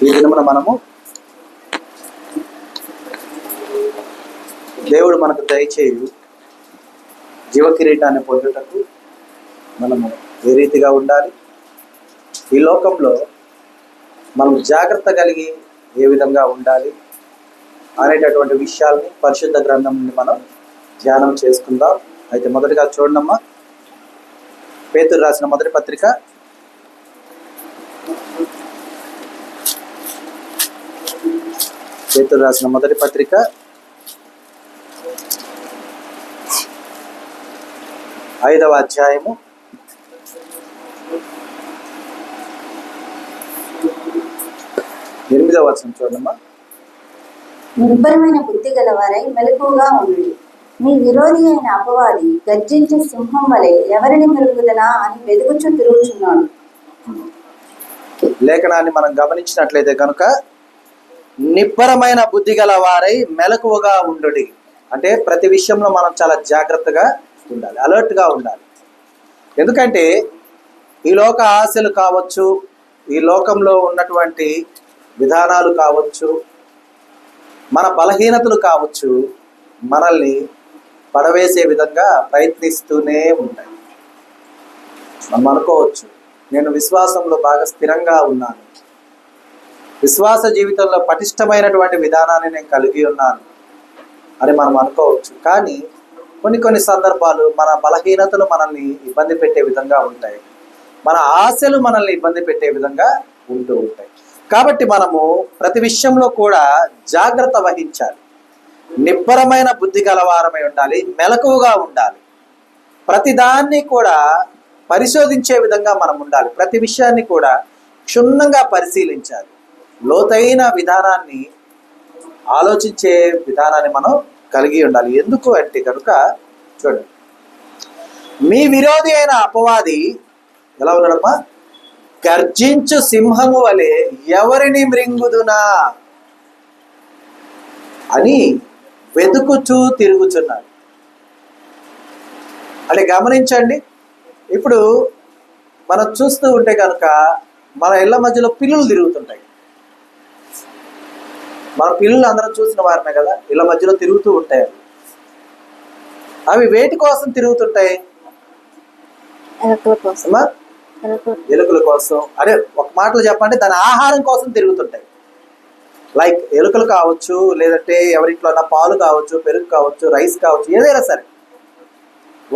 ఈ దినమున మనము దేవుడు మనకు దయచేయు జీవ కిరీటాన్ని పొందుటకు మనము ఏ రీతిగా ఉండాలి, ఈ లోకంలో మనం జాగ్రత్త కలిగి ఏ విధంగా ఉండాలి అనేటటువంటి విషయాల్ని పరిశుద్ధ గ్రంథం నుండి మనం ధ్యానం చేసుకుందాం. అయితే మొదటిగా చూడమ్మా, పేతురు రాసిన మొదటి పత్రిక పేతురు రాసిన మొదటి పత్రిక 5వ అధ్యాయము 8వ వచనం చూడమ్మా. నిర్భరమైన బుద్ధి గలవారై మెలకువగా ఉండు. మీ విరోధి అయిన అపవాది గర్జించే సింహం వలె ఎవరిని మెరుగుదనా అని వెదుగుచూ తిరుగుచున్నాడు. లేఖనాన్ని మనం గమనించినట్లయితే కనుక నిబ్బరమైన బుద్ధి గల వారై మెలకువగా ఉండుడి అంటే ప్రతి విషయంలో మనం చాలా జాగ్రత్తగా ఉండాలి, అలర్ట్గా ఉండాలి. ఎందుకంటే ఈ లోక ఆశలు కావచ్చు, ఈ లోకంలో ఉన్నటువంటి విధానాలు కావచ్చు, మన బలహీనతలు కావచ్చు, మనల్ని పడవేసే విధంగా ప్రయత్నిస్తూనే ఉంటాయి. మనం అనుకోవచ్చు, నేను విశ్వాసంలో బాగా స్థిరంగా ఉన్నాను, విశ్వాస జీవితంలో పటిష్టమైనటువంటి విధానాన్ని నేను కలిగి ఉన్నాను అని మనం అనుకోవచ్చు. కానీ కొన్ని సందర్భాలు మన బలహీనతలు మనల్ని ఇబ్బంది పెట్టే విధంగా ఉంటాయి, మన ఆశలు మనల్ని ఇబ్బంది పెట్టే విధంగా ఉంటూ ఉంటాయి. కాబట్టి మనము ప్రతి విషయంలో కూడా జాగ్రత్త వహించాలి, నిబ్బరమైన బుద్ధి గలవారమై ఉండాలి, మెలకువగా ఉండాలి. ప్రతిదాన్ని కూడా పరిశోధించే విధంగా మనం ఉండాలి, ప్రతి విషయాన్ని కూడా క్షుణ్ణంగా పరిశీలించాలి, లోతైన విధానాన్ని ఆలోచించే విధానాన్ని మనం కలిగి ఉండాలి. ఎందుకు అంటే కనుక చూడండి, మీ విరోధి అయిన అపవాది ఎలా ఉన్నాడమ్మా, గర్జించు సింహము వలె ఎవరిని మృంగుదునా అని వెతుకుచూ తిరుగుచున్నాడు. అంటే గమనించండి, ఇప్పుడు మనం చూస్తూ ఉంటే కనుక మన ఇళ్ళ మధ్యలో పిల్లులు తిరుగుతుంటాయి. మన పిల్లలు అందరం చూసిన వారమే కదా, ఇళ్ళ మధ్యలో తిరుగుతూ ఉంటాయి. అవి వేటి కోసం తిరుగుతుంటాయి? ఎలుకల కోసం. అదే ఒక మాటలో చెప్పండి, దాని ఆహారం కోసం తిరుగుతుంటాయి. లైక్ ఎలుకలు కావచ్చు, లేదంటే ఎవరింట్లో ఉన్న పాలు కావచ్చు, పెరుగు కావచ్చు, రైస్ కావచ్చు, ఏదైనా సరే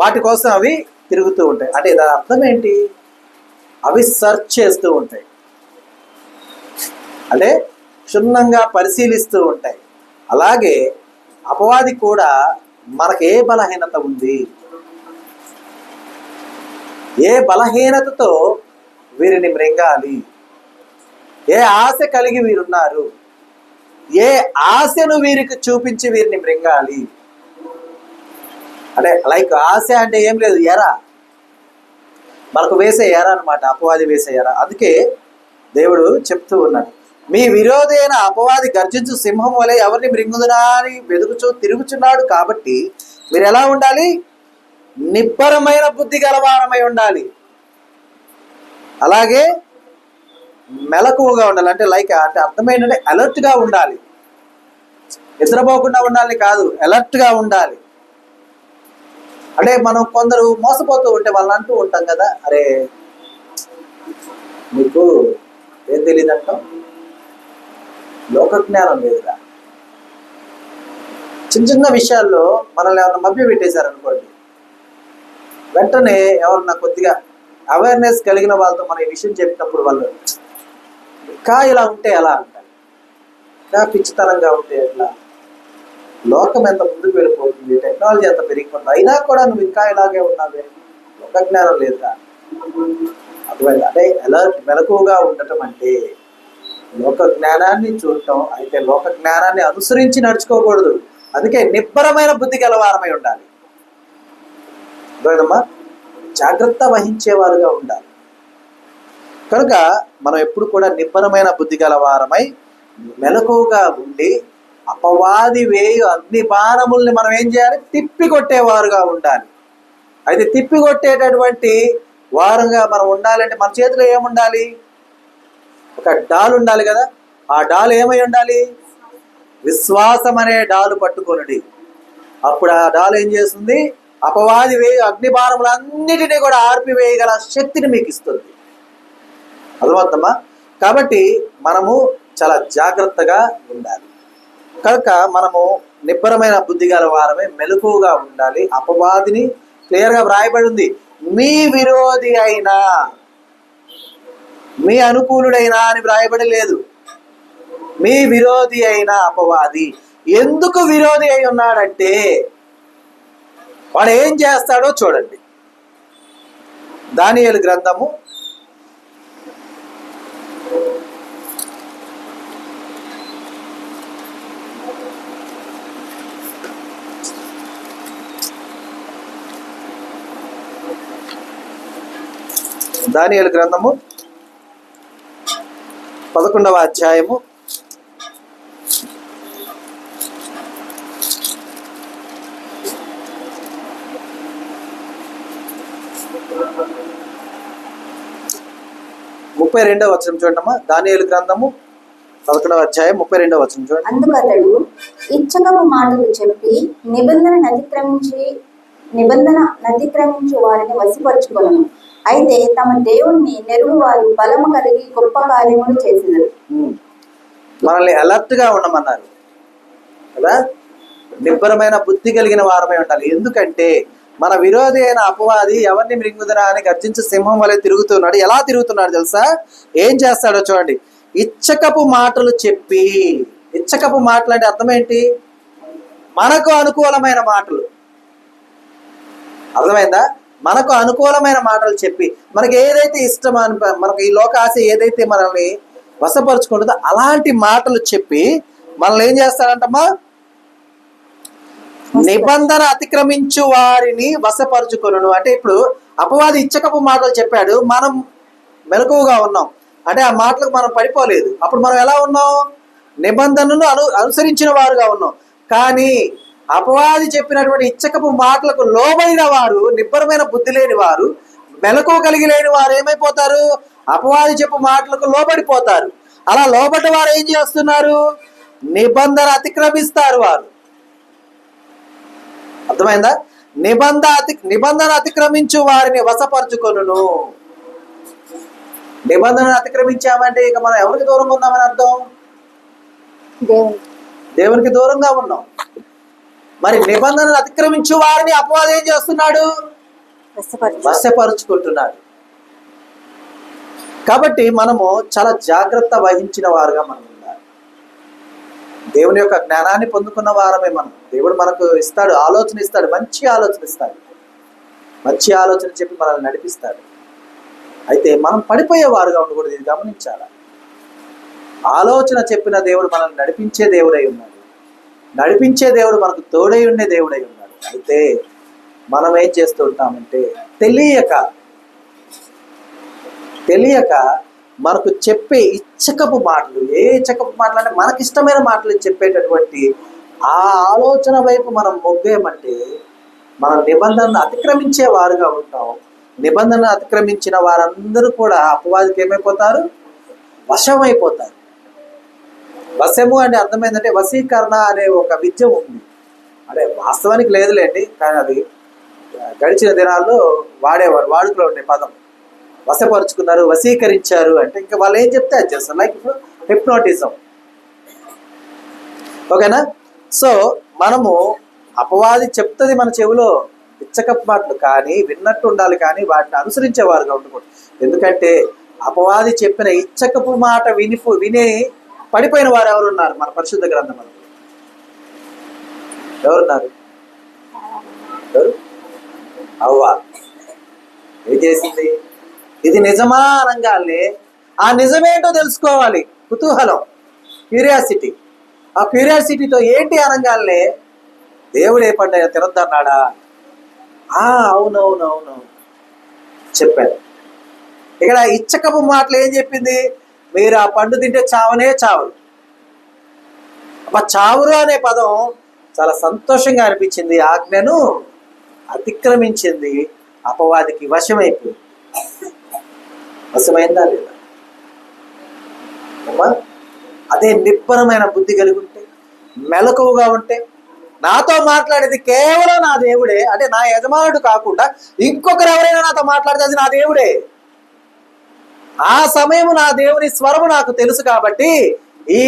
వాటి కోసం అవి తిరుగుతూ ఉంటాయి. అంటే దాని అర్థం ఏంటి? అవి సెర్చ్ చేస్తూ ఉంటాయి, అంటే క్షుణ్ణంగా పరిశీలిస్తూ ఉంటాయి. అలాగే అపవాది కూడా మనకు ఏ బలహీనత ఉంది, ఏ బలహీనతతో వీరిని మృంగాలి, ఏ ఆశ కలిగి వీరున్నారు, ఏ ఆశను వీరికి చూపించి వీరిని మృంగాలి. అంటే లైక్ ఆశ అంటే ఏం లేదు, ఎర, మనకు వేసే ఎర అనమాట, అపవాది వేసే ఎర. అందుకే దేవుడు చెప్తూ ఉన్నాడు, మీ విరోధి అయిన అపవాది గర్జించు సింహం వలె ఎవరిని మృంగుదునా అని వెదుగుచూ తిరుగుచున్నాడు. కాబట్టి మీరు ఎలా ఉండాలి? నిబ్బరమైన బుద్ధి గలవారమై ఉండాలి, అలాగే మెలకువగా ఉండాలి. అంటే లైక్ అంటే అర్థం ఏంటంటే అలర్ట్గా ఉండాలి, నిద్రపోకుండా ఉండాలి కాదు, అలర్ట్గా ఉండాలి. అంటే మనం కొందరు మోసపోతూ ఉంటే వాళ్ళని అంటూ ఉంటాం కదా, అరే మీకు ఏం తెలియదు అంటాం, లోక జ్ఞానం లేదురా. చిన్న విషయాల్లో మనల్ని ఎవరైనా మభ్య పెట్టేశారనుకోండి, వెంటనే ఎవరన్నా కొద్దిగా అవేర్నెస్ కలిగిన వాళ్ళతో మనం ఈ విషయం చెప్పినప్పుడు వాళ్ళు ఇంకా ఇలా ఉంటే ఎలా అంటారు, ఇంకా పిచ్చితనంగా ఉంటే ఎట్లా, లోకం ఎంత ముందుకు వెళ్ళిపోతుంది, టెక్నాలజీ ఎంత పెరిగిపోతుంది, అయినా కూడా నువ్వు ఇంకా ఇలాగే ఉన్నావే, లోక జ్ఞానం లేదా. అటువంటి అంటే అలర్ట్, మెలకువగా ఉండటం అంటే లోక జ్ఞానాన్ని చూడటం. అయితే లోక జ్ఞానాన్ని అనుసరించి నడుచుకోకూడదు. అందుకే నిబ్బరమైన బుద్ధి గలవారమై ఉండాలి. అర్థమైందమ్మా? జాగ్రత్త వహించేవారుగా ఉండాలి. కనుక మనం ఎప్పుడు కూడా నిబ్బరమైన బుద్ధి గలవారమై మెలకువగా ఉండి అపవాది వేయు అగ్ని బాణముల్ని మనం ఏం చేయాలి? తిప్పికొట్టేవారుగా ఉండాలి. అయితే తిప్పికొట్టేటటువంటి వారుగా మనం ఉండాలంటే మన చేతిలో ఏముండాలి? ఒక డాల్ ఉండాలి కదా. ఆ డాలు ఏమై ఉండాలి? విశ్వాసం అనే డాలు పట్టుకొనుడి. అప్పుడు ఆ డాలు ఏం చేస్తుంది? అపవాది అగ్నిబాణములన్నిటినీ కూడా ఆర్పివేయగల శక్తిని మీకు ఇస్తుంది. అర్థమవుతుందమ్మా? కాబట్టి మనము చాలా జాగ్రత్తగా ఉండాలి. కనుక మనము నిబ్బరమైన బుద్ధి గల వారమే, మెలకువగా ఉండాలి. అపవాదిని క్లియర్గా వ్రాయబడి ఉంది, మీ విరోధి అయినా మీ అనుకూలుడైనా అని వ్రాయబడి లేదు. మీ విరోధి అయిన అపవాది. ఎందుకు విరోధి అయి ఉన్నాడంటే వాడు ఏం చేస్తాడో చూడండి. దానియేలు గ్రంథము 11వ అధ్యాయము 32వ వచనం చూడమ్మా. దానియేలు గ్రంథము 11వ అధ్యాయం 32వ వచనం చూడండి. అందుకు అతడు ఇచ్చకపు మాటలు చెప్పి నిబంధన అతిక్రమించు వారిని వశపరుచుకొనెను. అయితే తమ దేవుణ్ణి నెరుగు వారు బలము కలిగి గొప్ప కార్యములు చేసేదారు. మనల్ని అలర్ట్ గా ఉండమన్నారు కదా. నిబ్బరమైన బుద్ధి కలిగిన వారమై ఉండాలి. ఎందుకంటే మన విరోధి అయిన అపవాది ఎవరిని మృంగుదరా అని గర్జించి సింహం వలె తిరుగుతున్నాడు. ఎలా తిరుగుతున్నాడు తెలుసా? ఏం చేస్తాడో చూడండి. ఇచ్చకపు మాటలు చెప్పి, ఇచ్చకపు మాటలు అంటే అర్థం ఏంటి? మనకు అనుకూలమైన మాటలు. అర్థమైందా? మనకు అనుకూలమైన మాటలు చెప్పి, మనకి ఏదైతే ఇష్టం అని, మనకు ఈ లోక ఆశ ఏదైతే మనల్ని వశపరుచుకుంటుందో అలాంటి మాటలు చెప్పి మనల్ని ఏం చేస్తాడంటమ్మా? నిబంధన అతిక్రమించు వారిని వశపరుచుకొనును. అంటే ఇప్పుడు అపవాది ఇచ్చకపు మాటలు చెప్పాడు, మనం మెలకువగా ఉన్నాం. అంటే ఆ మాటలకు మనం పడిపోలేదు. అప్పుడు మనం ఎలా ఉన్నాం? నిబంధనను అనుసరించిన వారుగా ఉన్నాం. కానీ అపవాది చెప్పినటువంటి ఇచ్చకపు మాటలకు లోబడిన వారు, నిబ్బరమైన బుద్ధి లేని వారు, మెలకువ కలిగి లేని వారు ఏమైపోతారు? అపవాది చెప్పు మాటలకు లోబడిపోతారు. అలా లోబడ్డ వారు ఏం చేస్తున్నారు? నిబంధన అతిక్రమిస్తారు వారు. అర్థమైందా? నిబంధన అతిక్రమించు వారిని వశపరుచుకొనును. నిబంధన అతిక్రమించామంటే ఇక మనం ఎవరికి దూరంగా ఉన్నామని అర్థం? దేవునికి దూరంగా ఉన్నాం. మరి నిబంధనలు అతిక్రమించు వారిని అపవాది ఏం చేస్తున్నాడు? వశపరుచుకుంటున్నాడు. కాబట్టి మనము చాలా జాగ్రత్త వహించిన వారుగా మనం ఉండాలి. దేవుని యొక్క జ్ఞానాన్ని పొందుకున్న వారమే మనం. దేవుడు మనకు ఇస్తాడు, ఆలోచన ఇస్తాడు, మంచి ఆలోచన ఇస్తాడు, మంచి ఆలోచన చెప్పి మనల్ని నడిపిస్తాడు. అయితే మనం పడిపోయే వారుగా ఉండకూడదు. ఇది గమనించాలి. ఆలోచన చెప్పిన దేవుడు మనల్ని నడిపించే దేవుడై ఉన్నాడు. నడిపించే దేవుడు మనకు తోడై ఉండే దేవుడై ఉన్నాడు. అయితే మనం ఏం చేస్తూ ఉంటామంటే తెలియక మనకు చెప్పే ఇచ్చకపు మాటలు, ఏ ఇచ్చకపు మాటలు అంటే మనకి ఇష్టమైన మాటలు చెప్పేటటువంటి ఆ ఆలోచన వైపు మనం మొగ్గేమంటే మనం నిబంధనను అతిక్రమించే వారుగా ఉంటాం. నిబంధనను అతిక్రమించిన వారందరూ కూడా అపవాదికి ఏమైపోతారు? వశమైపోతారు. వశము అంటే అర్థమైందంటే వశీకరణ అనే ఒక విద్య ఉంది. అంటే వాస్తవానికి లేదులేండి, కానీ అది గడిచిన దినాల్లో వాడేవారు, వాడుకలో ఉండే పదం. వశపరుచుకున్నారు, వశీకరించారు అంటే ఇంకా వాళ్ళు ఏం చెప్తే అది చేస్తారు. లైక్ ఇప్పుడు హిప్నోటిజం. ఓకేనా? సో మనము అపవాది చెప్తుంది మన చెవిలో ఇచ్చకపు మాటలు, కానీ విన్నట్టు ఉండాలి, కానీ వాటిని అనుసరించేవారుగా ఉండకూడదు. ఎందుకంటే అపవాది చెప్పిన ఇచ్చకపు మాట విని పడిపోయిన వారు ఎవరున్నారు? మన పరిశుద్ధ గ్రంథం ఎవరున్నారు? ఎవరు? అవ్వ. ఏం చేసింది? ఇది నిజమా అనగానే ఆ నిజమేంటో తెలుసుకోవాలి, కుతూహలం, క్యూరియాసిటీ. ఆ క్యూరియాసిటీతో ఏంటి అనగానే దేవుడు ఏ పండు తినొద్దన్నాడా? అవునవునవును చెప్పారు. ఇక్కడ ఇచ్చకపు మాటలు ఏం చెప్పింది? మీరు ఆ పండు తింటే చావనే చావరు. చావురు అనే పదం చాలా సంతోషంగా అనిపించింది. ఆజ్ఞను అతిక్రమించింది, అపవాదికి వశమైపోయింది. వశమైందా లేదా అమ్మా? అదే నిబ్బరమైన బుద్ధి కలిగి ఉంటే, మెలకువగా ఉంటే, నాతో మాట్లాడేది కేవలం నా దేవుడే, అంటే నా యజమానుడు కాకుండా ఇంకొకరు ఎవరైనా నాతో మాట్లాడితే అది నా దేవుడే. ఆ సమయం నా దేవుని స్వరము నాకు తెలుసు కాబట్టి ఈ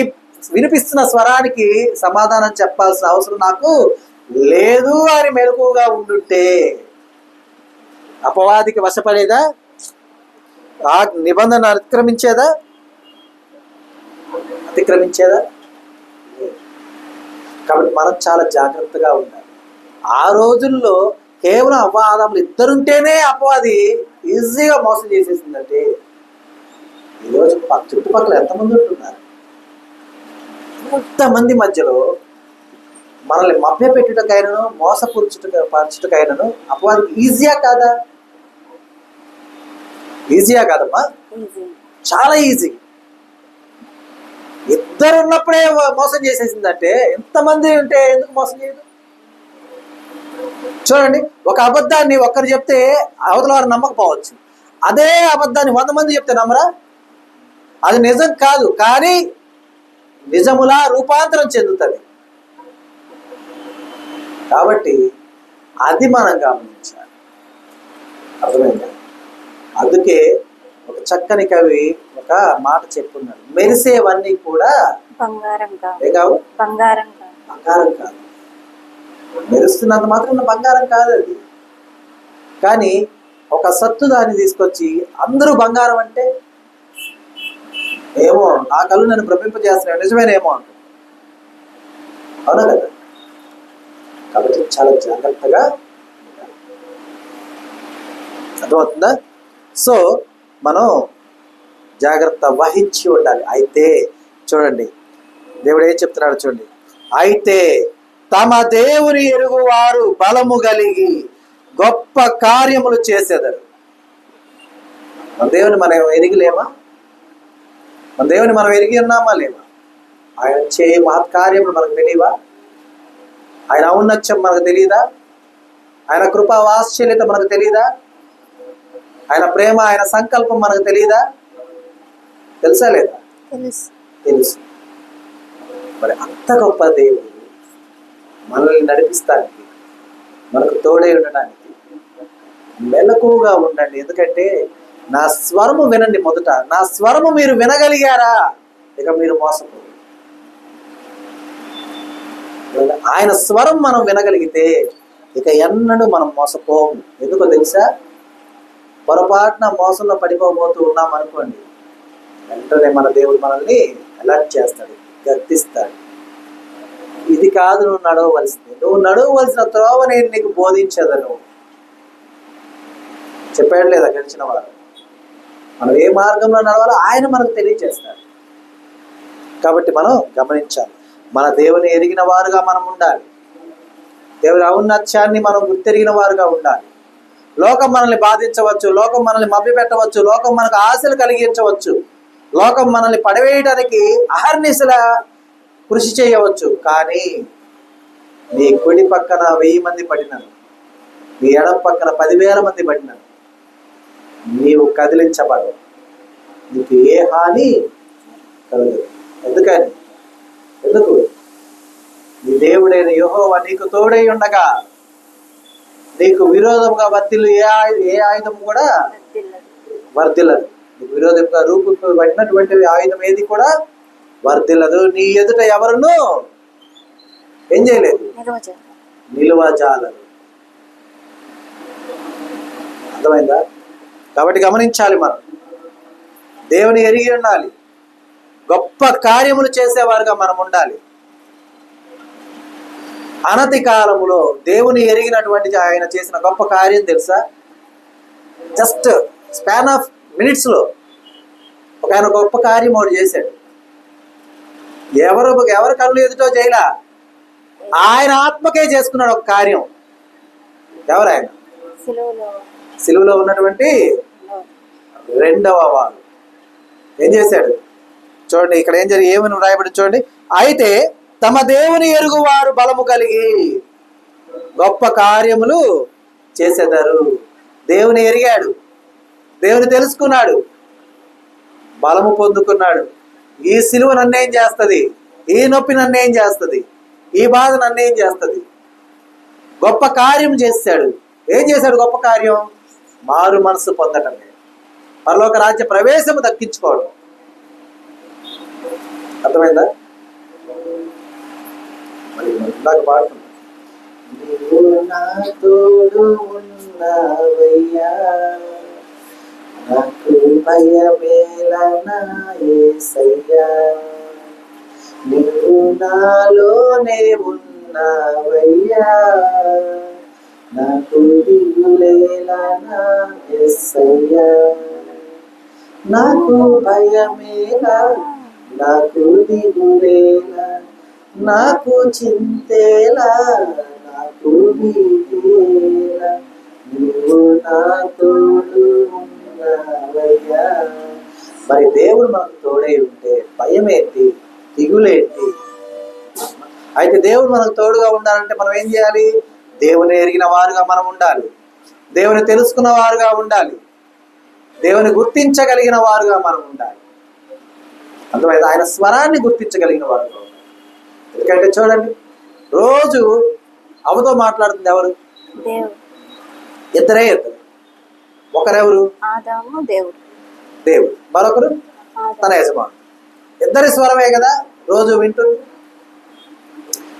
వినిపిస్తున్న స్వరానికి సమాధానం చెప్పాల్సిన అవసరం నాకు లేదు అని మెలకువగా ఉండుంటే అపవాదికి వశపడేదా? ఆ నిబంధన అతిక్రమించేదా? కాబట్టి మనం చాలా జాగ్రత్తగా ఉండాలి. ఆ రోజుల్లో కేవలం అవ్వ ఆదాములు ఇద్దరుంటేనే అపవాది ఈజీగా మోసం చేసేసిందంటే ఈరోజు చుట్టుపక్కల ఎంతమంది ఉంటున్నారు? ఎంతమంది మధ్యలో మనల్ని మభ్య పెట్టుటకైనను మోసపరచుటకైనను అపవాదికి ఈజీయా కాదమ్మా? చాలా ఈజీ. ఇద్దరు ఉన్నప్పుడే మోసం చేసేసిందంటే ఎంతమంది ఉంటే ఎందుకు మోసం చేయదు? చూడండి, ఒక అబద్ధాన్ని ఒక్కరు చెప్తే అవతల వారు నమ్మకపోవచ్చు. అదే అబద్ధాన్ని 100 మంది చెప్తే నమ్మరా? అది నిజం కాదు, కానీ నిజములా రూపాంతరం చెందుతుంది. కాబట్టి అది మనం గమనించాలి. అర్థమైందా? అందుకే ఒక చక్కని కవి ఒక మాట చెప్పున్నాడు, మెరిసేవన్నీ కూడా బంగారం కావు. బంగారం కాదు, మెరుస్తున్నంత మాత్రం బంగారం కాదు అది. కానీ ఒక సత్తు దాన్ని తీసుకొచ్చి అందరూ బంగారం అంటే ఏమో నా కళ్ళు నన్ను భ్రమింపజేస్తున్నాయి, నిజమేనేమో అంట. అవునా కదా? కాబట్టి చాలా జాగ్రత్తగా అర్థమవుతుందా? సో మనం జాగ్రత్త వహించి ఉండాలి. అయితే చూడండి, దేవుడు ఏం చెప్తున్నాడు చూడండి, అయితే తమ దేవుని ఎరుగువారు బలము కలిగి గొప్ప కార్యములు చేసేదారు. మన దేవుని మనం ఎరిగిలేమా? మన దేవుని మనం ఎరిగి ఉన్నామా లేమా? ఆయన చేయ మహత్కార్యములు మనకు తెలియవా? ఆయన ఔన్నత్యం మనకు తెలియదా? ఆయన కృపా వాత్సల్యత మనకు తెలియదా? ఆయన ప్రేమ, ఆయన సంకల్పం మనకు తెలియదా? తెలుసా లేదా? తెలుసు. మరి అంత గొప్ప దేవుడు మనల్ని నడిపిస్తానికి, మనకు తోడై ఉండడానికి మెలకువగా ఉండండి. ఎందుకంటే నా స్వరము వినండి. మొదట నా స్వరము మీరు వినగలిగారా, ఇక మీరు మోసపోరు. ఆయన స్వరం మనం వినగలిగితే ఇక ఎన్నడూ మనం మోసపోము. ఎందుకో తెలుసా? పొరపాటున మోసంలో పడిపోబోతూ ఉన్నాం అనుకోండి, వెంటనే మన దేవుడు మనల్ని అలర్ట్ చేస్తాడు, గర్తిస్తాడు. ఇది కాదు నువ్వు నడవవలసింది, నువ్వు నడవవలసిన త్రోవ నేను నీకు బోధించదను. చెప్పాడు లేదా గడిచిన వారు? మనం ఏ మార్గంలో నడవాలో ఆయన మనకు తెలియజేస్తాడు. కాబట్టి మనం గమనించాలి. మన దేవుని ఎరిగిన వారుగా మనం ఉండాలి. దేవుని ఔన్నత్యాన్ని మనం గుర్తెరిగిన వారుగా ఉండాలి. లోకం మనల్ని బాధించవచ్చు, లోకం మనల్ని మభ్యపెట్టవచ్చు, లోకం మనకు ఆశలు కలిగించవచ్చు, లోకం మనల్ని పడవేయడానికి అహర్నిశల కృషి చేయవచ్చు. కానీ నీ కుడి పక్కన 1000 మంది పడినను, నీ ఎడం పక్కన 10,000 మంది పడినను నీవు కదిలించబడవు, నీకు ఏ హాని కలగదు. ఎందుకు? నీ దేవుడైన యెహోవా నీకు తోడై ఉండగా నీకు విరోధంగా వర్తిల్లు ఏ ఆయుధం కూడా వర్ధిల్లదు. నీకు విరోధంగా రూపుపడినటువంటి ఆయుధం ఏది కూడా వర్ధిల్లదు. నీ ఎదుట ఎవరును ఏం చేయలేదు, నిలువజాలరు. అర్థమైందా? కాబట్టి గమనించాలి, మనం దేవుని ఎరిగి ఉండాలి, గొప్ప కార్యములు చేసేవారుగా మనం ఉండాలి. అనతి కాలములో దేవుని ఎరిగినటువంటి ఆయన చేసిన గొప్ప కార్యం తెలుసా? జస్ట్ స్పాన్ ఆఫ్ మినిట్స్లో ఒక ఆయన గొప్ప కార్యం ఒకటి చేశాడు. ఎవరి కళ్ళు ఎదుటో చేయలా, ఆయన ఆత్మకే చేసుకున్నాడు ఒక కార్యం. ఎవరు ఆయన? సిలువలో ఉన్నటువంటి రెండవ వాడు ఏం చేశాడు చూడండి. ఇక్కడ ఏమని రాయబడి చూడండి. అయితే తమ దేవుని ఎరుగువారు బలము కలిగి గొప్ప కార్యములు చేసేదారు. దేవుని ఎరిగాడు, దేవుని తెలుసుకున్నాడు, బలము పొందుకున్నాడు, ఈ సిలువ నన్నేం చేస్తుంది, ఈ నొప్పి నన్నేం చేస్తుంది, ఈ బాధ నన్నేం చేస్తుంది. గొప్ప కార్యం చేశాడు. ఏం చేశాడు గొప్ప కార్యం? మారు మనసు పొందటమే, పరలోక రాజ్య ప్రవేశము దక్కించుకోవడం. అర్థమైందా? మరి ఇందాక పాడుతున్నా, నీవు నా తోడు ఉన్నావయ్యా, నాకు భయమేలా నా యేసయ్యా, నీవు నాలోనే ఉన్నావయ్యా, నాకు దిగులేలా నా యేసయ్యా, నాకు భయమేలా, నాకు దిగులేలా, నాకు చింతేలా, నాకు భీతియేలా, నీవు నా తోడు ఉన్నావయ్యా. మరి దేవుడు మనకు తోడై ఉంటే భయం ఏంటి, దిగులేంటి? అయితే దేవుడు మనకు తోడుగా ఉండాలంటే మనం ఏం చేయాలి? దేవుని ఎరిగిన వారుగా మనం ఉండాలి, దేవుని తెలుసుకున్న వారుగా ఉండాలి, దేవుని గుర్తించగలిగిన వారుగా మనం ఉండాలి. అందువల్ల ఆయన స్వరాన్ని గుర్తించగలిగిన వారుగా ఉండాలి. ఎందుకంటే చూడండి, రోజు అవతో మాట్లాడుతుంది ఎవరు? ఇద్దరు. ఒకరెవరు? దేవుడు. మరొకరు తన యజమానుడు. ఇద్దరి స్వరమే కదా రోజు వింటుంది.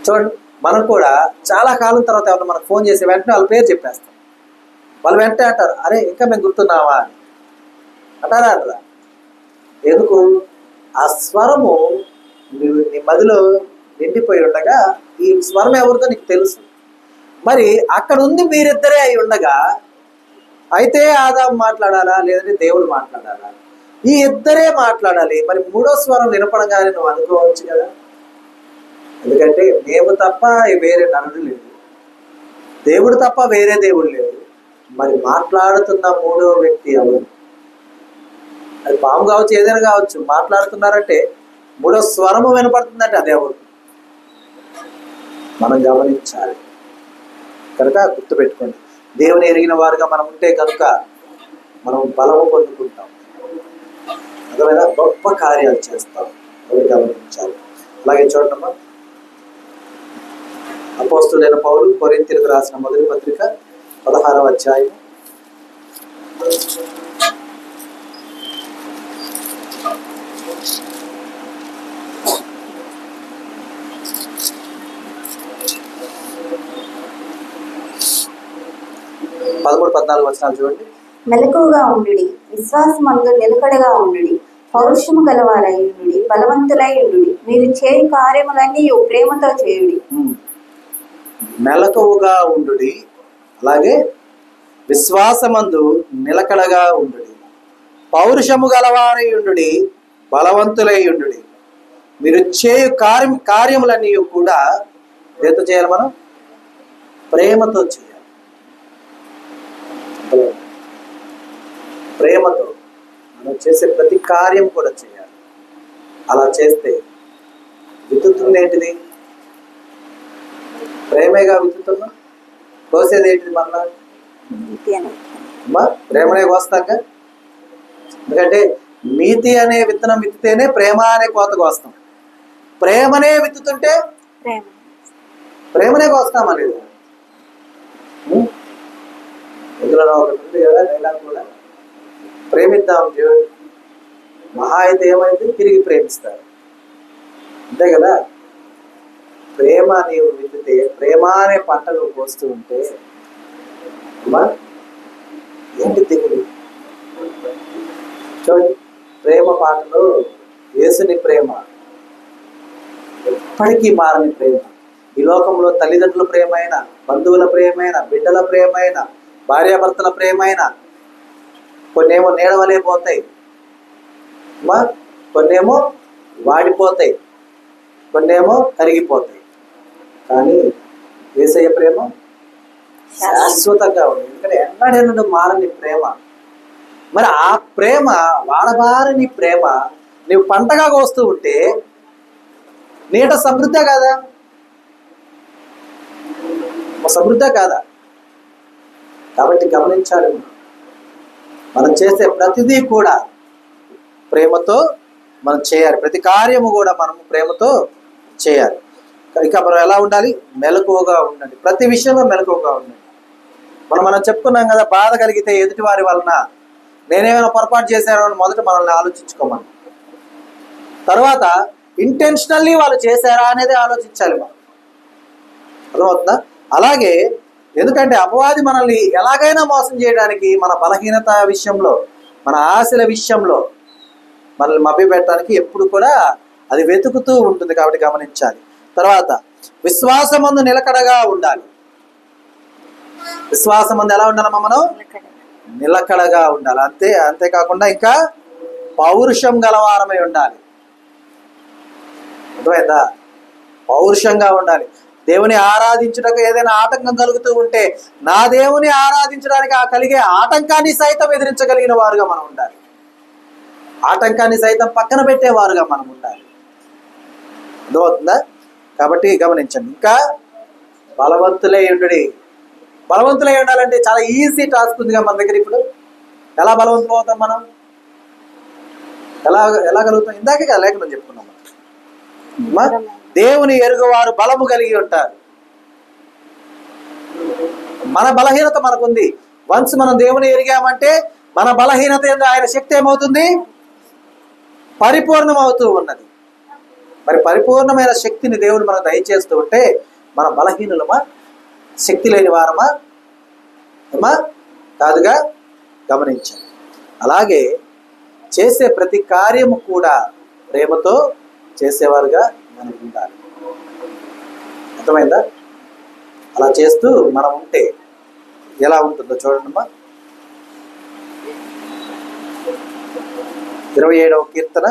చూడండి, మనం కూడా చాలా కాలం తర్వాత ఎవరు మనకు ఫోన్ చేసి వెంటనే వాళ్ళ పేరు చెప్పేస్తాం. వాళ్ళు వెంటనే అంటారు, అరే ఇంకా మేము గుర్తున్నావా అని అంటారా? అంటారా? ఎందుకు? ఆ స్వరము నీ మదిలో నిండిపోయి ఉండగా ఈ స్వరం ఎవరితో నీకు తెలుసు. మరి అక్కడ ఉంది మీరిద్దరే అయి ఉండగా, అయితే ఆదాము మాట్లాడాలా లేదంటే దేవుడు మాట్లాడాలా? ఈ ఇద్దరే మాట్లాడాలి. మరి మూడో స్వరం వినపడగానే నువ్వు అనుకోవచ్చు కదా, ఎందుకంటే మేము తప్ప వేరే నరుడు లేదు, దేవుడు తప్ప వేరే దేవుడు లేదు. మరి మాట్లాడుతున్న మూడో వ్యక్తి ఎవరు? అది పాము కావచ్చు, ఏదైనా కావచ్చు. మాట్లాడుతున్నారంటే మూడో స్వరము వినపడుతుందంటే అది ఎవరు? మనం గమనించాలి. కనుక గుర్తుపెట్టుకోండి, దేవుని ఎరిగిన వారుగా మనం ఉంటే కనుక మనం బలము పొందుకుంటాం, అదేవిధంగా గొప్ప కార్యాలు చేస్తాం. అవి గమనించాలి. అలాగే చూడమ్మా, అపోస్తులైన పౌలు కొరింథీయులకు రాసిన మొదటి పత్రిక 16వ అధ్యాయం 13-14 వచనాలు చూడండి. మెలకువగా ఉండుడి, విశ్వాసమందు నిలకడగా ఉండుడి, పౌరుషము గలవారై ఉండుడి, బలవంతులై ఉండుడి, మీరు చేయు కార్యములన్నీ ప్రేమతో చేయుడి. మెలకువగా ఉండుడి, అలాగే విశ్వాసమందు నిలకడగా ఉండుడి, పౌరుషము గలవారై ఉండుడి, బలవంతులై ఉండుడి, మీరు చేయు కార్యములన్నీ కూడా దేంతో చేయాలి? మనం ప్రేమతో చేయాలి. ప్రేమతో మనం చేసే ప్రతి కార్యం కూడా చేయాలి. అలా చేస్తే విత్తుతుంది ఏంటిది? ప్రేమేగా విత్తుతున్నా. కోసేది ఏంటిది? మళ్ళా ప్రేమనే కోస్తాక. ఎందుకంటే నీతి అనే విత్తనం విత్తితేనే ప్రేమ అనే కోత కోస్తాం. ప్రేమనే విత్తుతుంటే ప్రేమనే కోస్తామనేది. ఇందులో ఒకటి ఉంది కదా డైలాగ్ కూడా, ప్రేమిద్దాం దేవుడు, మహా అయితే ఏమైంది తిరిగి ప్రేమిస్తారు, అంతే కదా. ప్రేమ నీవు విత్తితే, ప్రేమ అనే పంట నువ్వు పోస్తూ ఉంటే ఏంటి దిగులు? చూడండి, ప్రేమ పాటలో యేసుని ప్రేమ ఎప్పటికీ మారని ప్రేమ. ఈ లోకంలో తల్లిదండ్రుల ప్రేమైన, బంధువుల ప్రేమైన, బిడ్డల ప్రేమైన, భార్యాభర్తల ప్రేమైన కొన్నేమో నీడవలే పోతాయి, కొన్నేమో వాడిపోతాయి, కొన్నేమో కరిగిపోతాయి. కానీ యేసయ్య ప్రేమ శాశ్వతంగా ఉంది. ఎందుకంటే ఎన్నడెన్నడూ మారని ప్రేమ. మరి ఆ ప్రేమ, వాడబారని ప్రేమ నువ్వు పంటగా కోస్తూ ఉంటే నీట సమృద్ధి కాదా? సమృద్ధి కాదా? కాబట్టి గమనించాలి, మనం చేసే ప్రతిదీ కూడా ప్రేమతో మనం చేయాలి. ప్రతి కార్యము కూడా మనము ప్రేమతో చేయాలి. ఇక మనం ఎలా ఉండాలి? మెలకువగా ఉండండి. ప్రతి విషయంలో మెలకువగా ఉండండి. మనం చెప్పుకున్నాం కదా, బాధ కలిగితే ఎదుటి వారి వలన నేనేమైనా పొరపాటు చేశానో అని మొదట మనల్ని ఆలోచించుకోమని, తర్వాత ఇంటెన్షనల్లీ వాళ్ళు చేశారా అనేది ఆలోచించాలి మనం. అర్థమవుతుందా? అలాగే ఎందుకంటే అపవాది మనల్ని ఎలాగైనా మోసం చేయడానికి, మన బలహీనత విషయంలో, మన ఆశల విషయంలో మనల్ని మభ్యపెట్టడానికి ఎప్పుడు కూడా అది వెతుకుతూ ఉంటుంది. కాబట్టి గమనించాలి. తర్వాత విశ్వాసమందు నిలకడగా ఉండాలి. విశ్వాసమందు ఎలా ఉండాలమ్మా? మనం నిలకడగా ఉండాలి. అంతేకాకుండా ఇంకా పౌరుషం గలవారమై ఉండాలి. అర్థమైందా? పౌరుషంగా ఉండాలి. దేవుని ఆరాధించుటకు ఏదైనా ఆటంకం కలుగుతూ ఉంటే, నా దేవుని ఆరాధించడానికి ఆ కలిగే ఆటంకాన్ని సైతం ఎదిరించగలిగిన వారుగా మనం ఉండాలి. ఆటంకాన్ని సైతం పక్కన పెట్టేవారుగా మనం ఉండాలి. అర్థమవుతుందా? కాబట్టి గమనించండి. ఇంకా బలవంతులై ఉండుడి. బలవంతులై ఉండాలంటే చాలా ఈజీ టాస్క్ ఉందిగా మన దగ్గర. ఇప్పుడు ఎలా బలవంతులు అవుతాం మనం? ఎలా కలుగుతాం? ఇందాకే కదా లేఖనం చెప్పుకున్నాం. దేవుని ఎరుగువారు బలము కలిగి ఉంటారు. మన బలహీనత మనకుంది. వన్స్ మనం దేవుని ఎరిగామంటే మన బలహీనత ఏందో ఆయన శక్తి ఏమవుతుంది? పరిపూర్ణం అవుతూ ఉన్నది. మరి పరిపూర్ణమైన శక్తిని దేవుడు మనకు దయచేస్తూ ఉంటే మన బలహీనులమా? శక్తి లేని వారమా? ఏమా కాదుగా. గమనించాలి. అలాగే చేసే ప్రతి కార్యము కూడా ప్రేమతో చేసేవారుగా మనం ఉండాలి. అర్థమైందా? అలా చేస్తూ మనం ఉంటే ఎలా ఉంటుందో చూడండమ్మా. 27వ కీర్తన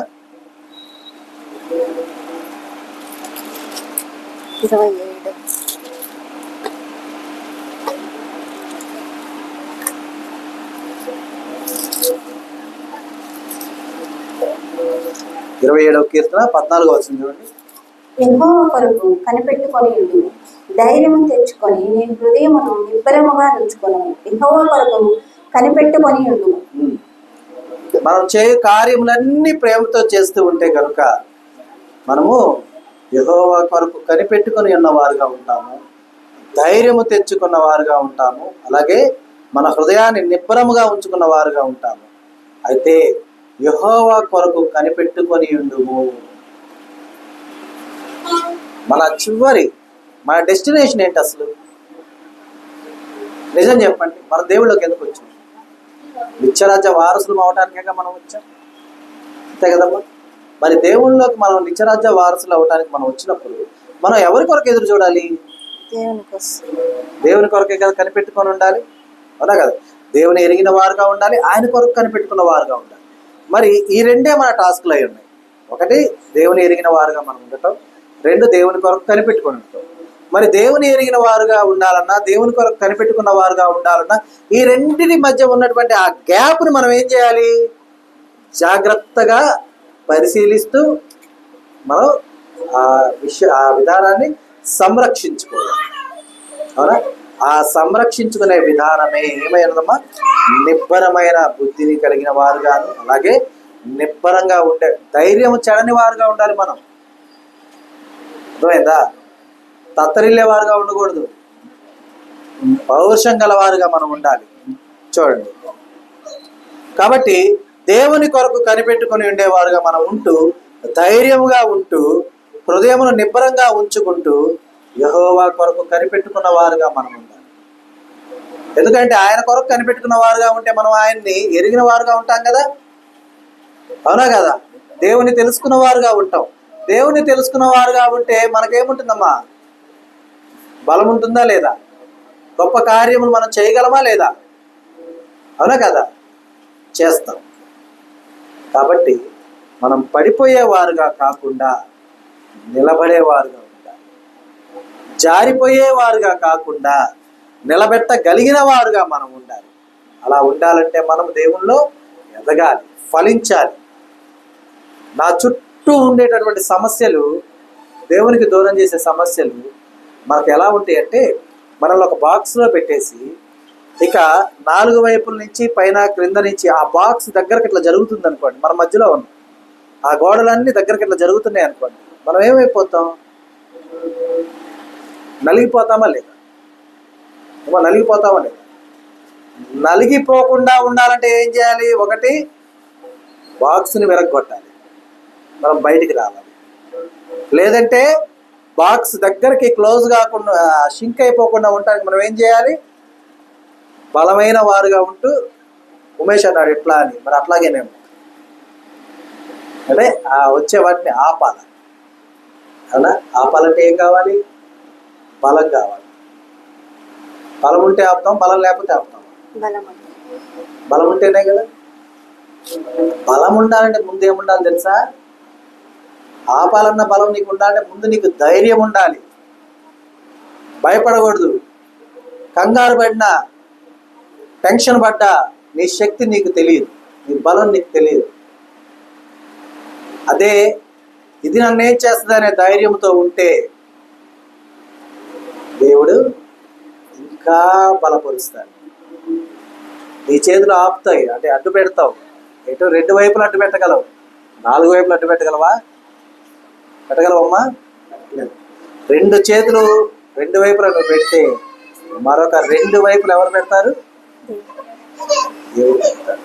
27వ కీర్తన 14వ వచనం చూడండి. యెహోవా కొరకు కనిపెట్టుకొని ఉండు, ధైర్యము తెచ్చుకొని నీ హృదయమును నిబ్బరముగా ఉంచుకొను. యెహోవా కొరకు కనిపెట్టుకొని ఉండు. మనం కార్యములన్నీ ప్రేమతో చేస్తూ ఉంటే కనుక మనము యెహోవా కొరకు కనిపెట్టుకొని ఉన్నవారుగా ఉంటాము, ధైర్యము తెచ్చుకున్న వారుగా ఉంటాము, అలాగే మన హృదయాన్ని నిబ్బరముగా ఉంచుకున్న వారుగా ఉంటాము. అయితే యెహోవా కొరకు కనిపెట్టుకొని ఉండుము. మన డెస్టినేషన్ ఏంటి అసలు? నిజం చెప్పండి, మన దేవుళ్ళకి ఎందుకు వచ్చాం? నిత్యరాజ్య వారసులు అవటానికే మనం వచ్చాం, అంతే కదమ్మా. మరి దేవుళ్ళలోకి మనం నిత్యరాజ్య వారసులు అవటానికి మనం వచ్చినప్పుడు మనం ఎవరి కొరకు ఎదురు చూడాలి? దేవుని కొరకే కదా కనిపెట్టుకొని ఉండాలి, అవునా కదా? దేవుని ఎరిగిన వారుగా ఉండాలి, ఆయన కొరకు కనిపెట్టుకున్న వారుగా ఉండాలి. మరి ఈ రెండే మన టాస్క్లు అయి ఉన్నాయి. ఒకటి దేవుని ఎరిగిన వారుగా మనం ఉండటం, రెండు దేవుని కొరకు కనిపెట్టుకొని ఉండటం. మరి దేవుని ఎరిగిన వారుగా ఉండాలన్నా, దేవుని కొరకు కనిపెట్టుకున్న వారుగా ఉండాలన్నా, ఈ రెండింటి మధ్య ఉన్నటువంటి ఆ గ్యాప్ని మనం ఏం చేయాలి? జాగ్రత్తగా పరిశీలిస్తూ మనం ఆ విధానాన్ని సంరక్షించుకోవాలి, అవునా? ఆ సంరక్షించుకునే విధానమే ఏమైనదమ్మా? నిబ్బరమైన బుద్ధిని కలిగిన వారుగాను, అలాగే నిబ్బరంగా ఉండే ధైర్యం చెడని వారుగా ఉండాలి మనం. అర్థమైందా? తత్తరిల్లే వారుగా ఉండకూడదు, పౌరుషం గలవారుగా మనం ఉండాలి. చూడండి, కాబట్టి దేవుని కొరకు కనిపెట్టుకుని ఉండేవారుగా మనం ఉంటూ, ధైర్యముగా ఉంటూ, హృదయమును నిబ్బరంగా ఉంచుకుంటూ యెహోవా కొరకు కనిపెట్టుకున్న వారుగా మనం ఉండాలి. ఎందుకంటే ఆయన కొరకు కనిపెట్టుకున్న వారుగా ఉంటే మనం ఆయన్ని ఎరిగిన వారుగా ఉంటాం కదా, అవునా కదా? దేవుని తెలుసుకున్న వారుగా ఉంటాం. దేవుని తెలుసుకున్న వారుగా ఉంటే మనకేముంటుందమ్మా? బలం ఉంటుందా లేదా? గొప్ప కార్యములు మనం చేయగలమా లేదా? అవునా కదా? చేస్తాం. కాబట్టి మనం పడిపోయేవారుగా కాకుండా నిలబడేవారుగా ఉండాలి, జారిపోయేవారుగా కాకుండా నిలబెట్టగలిగిన వారుగా మనం ఉండాలి. అలా ఉండాలంటే మనం దేవుల్లో ఎదగాలి, ఫలించాలి. నా చుట్టూ ఉండేటటువంటి సమస్యలు, దేవునికి దూరం చేసే సమస్యలు మనకు ఎలా ఉంటాయి అంటే, మనల్ని ఒక బాక్స్లో పెట్టేసి ఇక 4 వైపుల నుంచి పైన క్రింద నుంచి ఆ బాక్స్ దగ్గరకు ఇట్లా జరుగుతుంది అనుకోండి, మన మధ్యలో ఉన్నాం. ఆ గోడలన్నీ దగ్గరికి ఇట్లా జరుగుతున్నాయి అనుకోండి, మనం ఏమైపోతాం? నలిగిపోతామా లేదా? నలిగిపోతామా లేదా? నలిగిపోకుండా ఉండాలంటే ఏం చేయాలి? ఒకటి, బాక్స్ని విరగొట్టాలి, మనం బయటికి రావాలి. లేదంటే బాక్స్ దగ్గరికి క్లోజ్ కాకుండా, షింక్ అయిపోకుండా ఉండడానికి మనం ఏం చేయాలి? బలమైన వారుగా ఉంటూ, ఉమేష్ అన్నాడు ఎట్లా అని, మరి అట్లాగేనేమో అంటే వచ్చే వాటిని ఆపాలి. అలా ఆపాలంటే ఏం కావాలి? బలం కావాలి. బలం ఉంటే ఆపుతాం, బలం లేకపోతే ఆపుతాం. బలం ఉంటేనే కదా. బలం ఉండాలంటే ముందు ఏముండాలి తెలుసా? ఆపాలన్న బలం నీకు ఉండాలంటే ముందు నీకు ధైర్యం ఉండాలి. భయపడకూడదు. కంగారు పడినా, టెన్షన్ పడ్డా నీ శక్తి నీకు తెలియదు, నీ బలం నీకు తెలియదు. అదే ఇది నన్ను ఏం చేస్తుంది అనే ధైర్యంతో ఉంటే దేవుడు ఇంకా బలపరుస్తాడు. నీ చేతులు ఆపుతాయి అంటే అడ్డు పెడతావు. ఎటు 2 వైపులు అడ్డు పెట్టగలవు, 4 వైపులు అడ్డు పెట్టగలవా? పెట్టగలవమ్మా? 2 చేతులు 2 వైపులు అడ్డు పెడితే మరొక 2 వైపులు ఎవరు పెడతారు? దేవుడు పెడతాడు.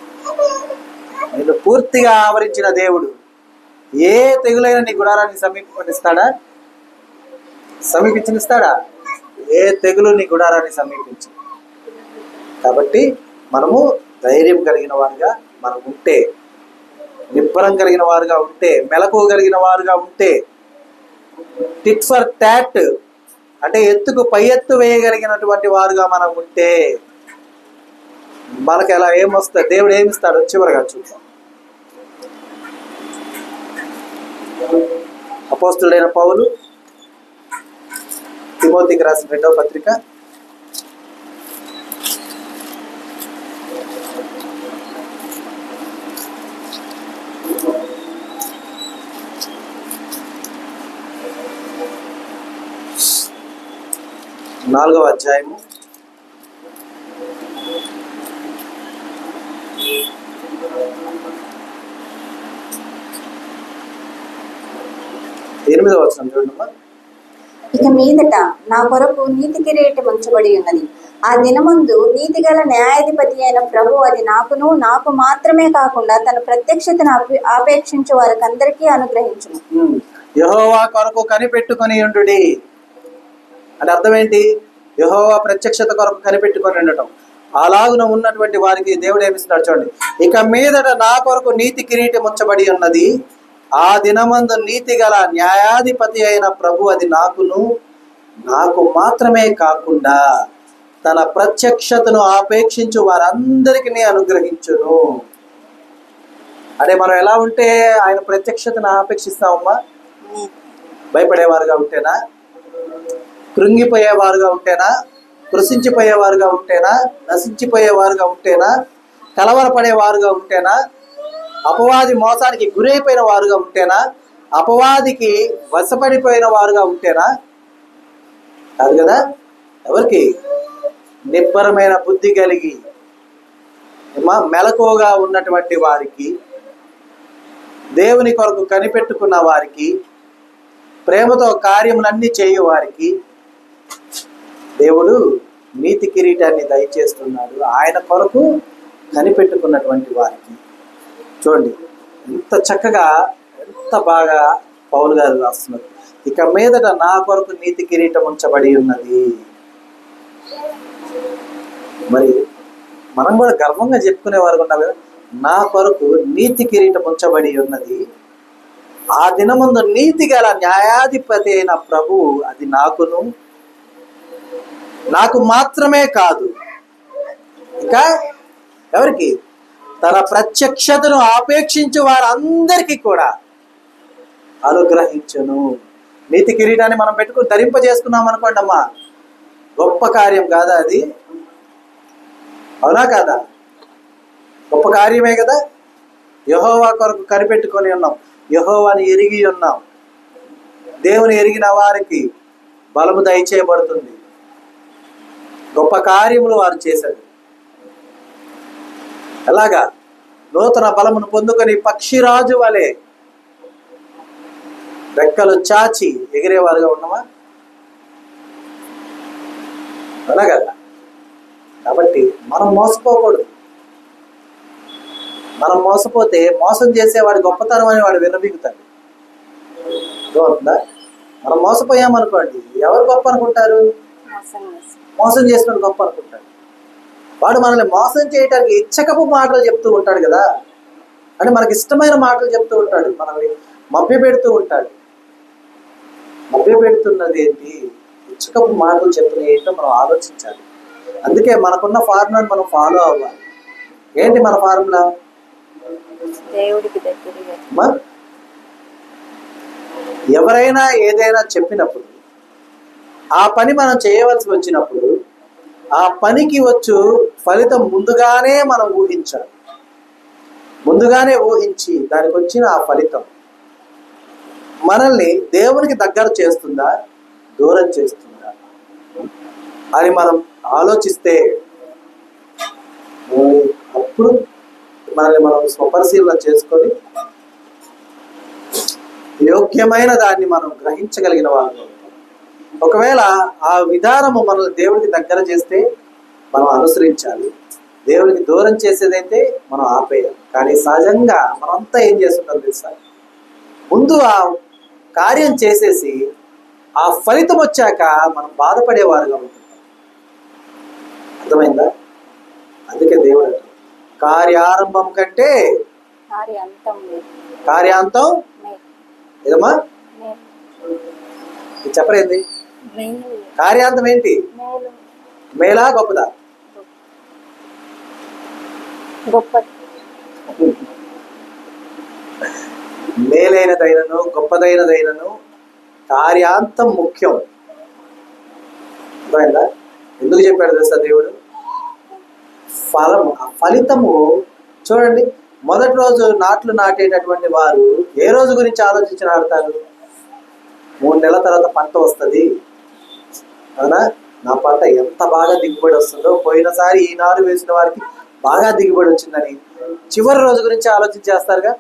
నిన్ను పూర్తిగా ఆవరించిన దేవుడు ఏ తెగులైనా నీ గుడారాన్ని సమీపించనిస్తాడా? ఏ తెగులు నీ గుడారాన్ని సమీపించు. కాబట్టి మనము ధైర్యం కలిగిన వారుగా మనం ఉంటే, నిబ్బరం కలిగిన వారుగా ఉంటే, మెలకువ కలిగిన వారుగా ఉంటే, టిట్ ఫర్ టాట్ అంటే ఎత్తుకు పై ఎత్తు వేయగలిగినటువంటి వారుగా మనం ఉంటే మనకి ఎలా ఏమొస్తుంది, దేవుడు ఏమిస్తాడో చివరిగా చూద్దాం. అపోస్తుడైన పౌలు తిమోతికి రాసిన 2వ పత్రిక 4వ అధ్యాయము 8వ వచనం చూడమ్మా. ఇక మీదట నా కొరకు నీతి కిరీటం ఉంచబడి ఉన్నది. ఆ దినమందు నీతిగల న్యాయాధిపతి అయిన ప్రభు అది నాకును, నాకు మాత్రమే కాకుండా తన ప్రత్యక్షతను ఆపేక్షించే వారికి అందరికీ అనుగ్రహించును. యెహోవా కొరకు కనిపెట్టుకొని ఉండుడి అంటే అర్థం ఏంటి? యెహోవా ప్రత్యక్షత కొరకు కనిపెట్టుకొని ఉండటం. అలాగున ఉన్నటువంటి వారికి దేవుడు ఏమిస్తున్నాడు చూడండి. ఇక మీదట నా కొరకు నీతి కిరీటం ఉంచబడి ఉన్నది. ఆ దినమందు నీతి గల న్యాయాధిపతి అయిన ప్రభు అది నాకును, నాకు మాత్రమే కాకుండా తన ప్రత్యక్షతను ఆపేక్షించు వారందరికీ అనుగ్రహించును. అంటే మనం ఎలా ఉంటే ఆయన ప్రత్యక్షతను ఆపేక్షిస్తామమ్మా? భయపడేవారుగా ఉంటేనా? కృంగిపోయేవారుగా ఉంటేనా? కృషించిపోయేవారుగా ఉంటేనా? నశించిపోయేవారుగా ఉంటేనా? కలవరపడేవారుగా ఉంటేనా? అపవాది మోసానికి గురైపోయిన వారుగా ఉంటేనా? అపవాదికి వశపడిపోయిన వారుగా ఉంటేనా? కాదు కదా. ఎవరికి? నిబ్బరమైన బుద్ధి కలిగి మెలకువగా ఉన్నటువంటి వారికి, దేవుని కొరకు కనిపెట్టుకున్న వారికి, ప్రేమతో కార్యములన్నీ చేయు వారికి దేవుడు నీతి కిరీటాన్ని దయచేస్తున్నాడు. ఆయన కొరకు కనిపెట్టుకున్నటువంటి వారికి. చూడండి ఎంత చక్కగా, ఎంత బాగా పౌలు గారు రాస్తున్నారు. ఇక మీదట నా కొరకు నీతి కిరీటం ఉంచబడి ఉన్నది. మరి మనం కూడా గర్వంగా చెప్పుకునేవారు ఉన్నాం కదా, నా కొరకు నీతి కిరీటం ఉంచబడి ఉన్నది. ఆ దినముందు నీతి గల న్యాయాధిపతి అయిన ప్రభు అది నాకును, నాకు మాత్రమే కాదు, ఇంకా ఎవరికి? తన ప్రత్యక్షతను ఆపేక్షించు వారందరికీ కూడా అనుగ్రహించును. నీతి కిరీటాన్ని మనం పెట్టుకుని ధరింపజేసుకున్నాం అనుకోండి అమ్మా, గొప్ప కార్యం కాదా అది? అవునా కాదా? గొప్ప కార్యమే కదా. యెహోవా కొరకు కనిపెట్టుకొని ఉన్నాం, యెహోవాని ఎరిగి ఉన్నాం. దేవుని ఎరిగిన వారికి బలము దయచేయబడుతుంది. గొప్ప కార్యములు వారు చేశారు. ఎలాగా? నూతన బలమును పొందుకొని పక్షిరాజు వలె రెక్కలు చాచి ఎగిరేవారుగా ఉన్నామా? అలా కదా. కాబట్టి మనం మోసపోకూడదు. మనం మోసపోతే మోసం చేసేవాడి గొప్పతనం అని వాడు విన్నబిగుతాడు. అర్థమవుతుందా? మనం మోసపోయామనుకోండి, ఎవరు గొప్ప అనుకుంటారు? మోసం చేసినోడు గొప్ప అనుకుంటాడు. వాడు మనల్ని మోసం చేయడానికి ఇచ్చకపు మాటలు చెప్తూ ఉంటాడు కదా. అంటే మనకి ఇష్టమైన మాటలు చెప్తూ ఉంటాడు, మనల్ని మభ్యపెడుతూ ఉంటాడు. మభ్యపెడుతున్నది ఏంటి? ఇచ్చకపు మాటలు చెప్తున్న ఏంటో మనం ఆలోచించాలి. అందుకే మనకున్న ఫార్ములాని మనం ఫాలో అవ్వాలి. ఏంటి మన ఫార్ములా? దేవుడికి దగ్గరగా. ఎవరైనా ఏదైనా చెప్పినప్పుడు, ఆ పని మనం చేయవలసి వచ్చినప్పుడు, ఆ పనికి వచ్చు ఫలితం ముందుగానే మనం ఊహించాలి. ముందుగానే ఊహించి దానికి వచ్చిన ఆ ఫలితం మనల్ని దేవునికి దగ్గర చేస్తుందా, దూరం చేస్తుందా అని మనం ఆలోచిస్తే, అప్పుడు మనల్ని మనం స్వపరిశీలన చేసుకొని యోగ్యమైన దాన్ని మనం గ్రహించగలిగిన వాళ్ళు. ఒకవేళ ఆ విధానము మనల్ని దేవుడికి దగ్గర చేస్తే మనం అనుసరించాలి, దేవుడికి దూరం చేసేదైతే మనం ఆపేయాలి. కానీ సహజంగా మనంతా ఏం చేస్తుంటాం తెలుసా? ముందు ఆ కార్యం చేసేసి ఆ ఫలితం వచ్చాక మనం బాధపడేవారుగా ఉంటున్నాం. అర్థమైందా? అందుకే దేవుడు కార్యారంభం కంటే కార్యాంతం ఏదమ్మా చెప్పరేంది? కార్యాంతం ఏంటి? మేలా గొప్పదా? మేలైనదైనను గొప్పదైనదైనను కార్యాంతం ముఖ్యం. అర్థమైందా? ఎందుకు చెప్పాడు తెలుసా దేవుడు? ఫలితము చూడండి. మొదటి రోజు నాట్లు నాటేటటువంటి వారు ఏ రోజు గురించి ఆలోచించి నాటుతారు? 3 నెలల తర్వాత పంట వస్తుంది, అవునా? నా పంట ఎంత బాగా దిగుబడి వస్తుందో, పోయినసారి ఈ నారు వేసిన వారికి బాగా దిగుబడి వచ్చిందని చివరి రోజు గురించి ఆలోచించేస్తారుగా.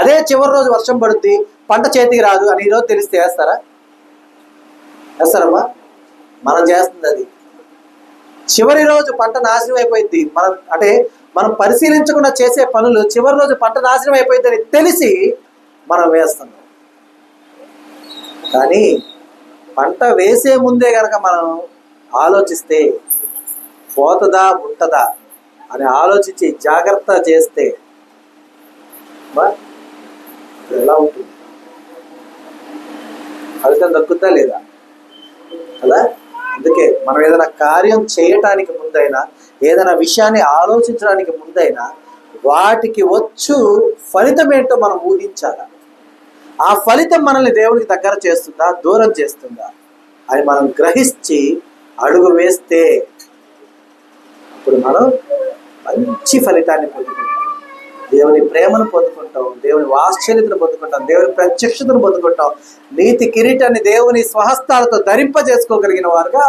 అదే చివరి రోజు వర్షం పడుద్ది, పంట చేతికి రాదు అని ఈరోజు తెలిస్తే వేస్తారమ్మా? మనం చేస్తుంది అది. చివరి రోజు పంట నాశనం అయిపోయింది, మనం పరిశీలించకుండా చేసే పనులు చివరి రోజు పంట నాశనం అయిపోయిందని తెలిసి మనం వేస్తున్నాం. కానీ పంట వేసే ముందే కనుక మనం ఆలోచిస్తే, పోతుందా ఉంటుందా అని ఆలోచించి జాగ్రత్త చేస్తే ఎలా ఉంటుంది? ఫలితం దక్కుద్దా లేదా కదా? అందుకే మనం ఏదైనా కార్యం చేయటానికి ముందైనా, ఏదైనా విషయాన్ని ఆలోచించడానికి ముందైనా వాటికి వచ్చు ఫలితం ఏంటో మనం ఊహించాలి. ఆ ఫలితం మనల్ని దేవుడికి దగ్గర చేస్తుందా, దూరం చేస్తుందా అని మనం గ్రహించి అడుగు వేస్తే అప్పుడు మనం మంచి ఫలితాన్ని పొందుకుంటాం. దేవుని ప్రేమను పొందుకుంటాం, దేవుని వాత్సల్యతను పొందుకుంటాం, దేవుని ప్రత్యక్షతను పొందుకుంటాం. నీతి కిరీటాన్ని దేవుని స్వహస్తాలతో ధరింపజేసుకోగలిగిన వారుగా,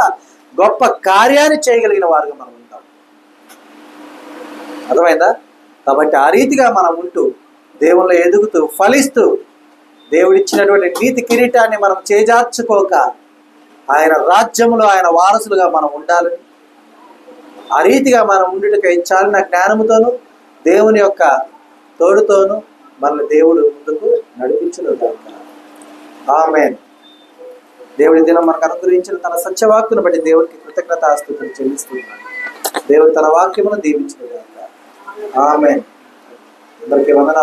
గొప్ప కార్యాన్ని చేయగలిగిన వారుగా మనం ఉంటాం. అర్థమైందా? కాబట్టి ఆ రీతిగా మనం ఉంటూ దేవుళ్ళు ఎదుగుతూ ఫలిస్తూ దేవుడిచ్చినటువంటి నీతి కిరీటాన్ని మనం చేజార్చుకోక ఆయన రాజ్యంలో ఆయన వారసులుగా మనం ఉండాలని, ఆ రీతిగా మనం ఉండుటకై చాలిన జ్ఞానముతోనూ దేవుని యొక్క తోడుతోనూ మనల్ని దేవుడు ముందుకు నడిపించును గాక. ఆమేన్. దేవుడి దినం మనకు అనుగ్రహించిన తన సత్యవాక్కును బట్టి దేవుడికి కృతజ్ఞతాస్తుతులు చెల్లిస్తున్నాడు. దేవుడు తన వాక్యమును దీవించును గాక. ఆమేన్. అందరికీ వందనాలు.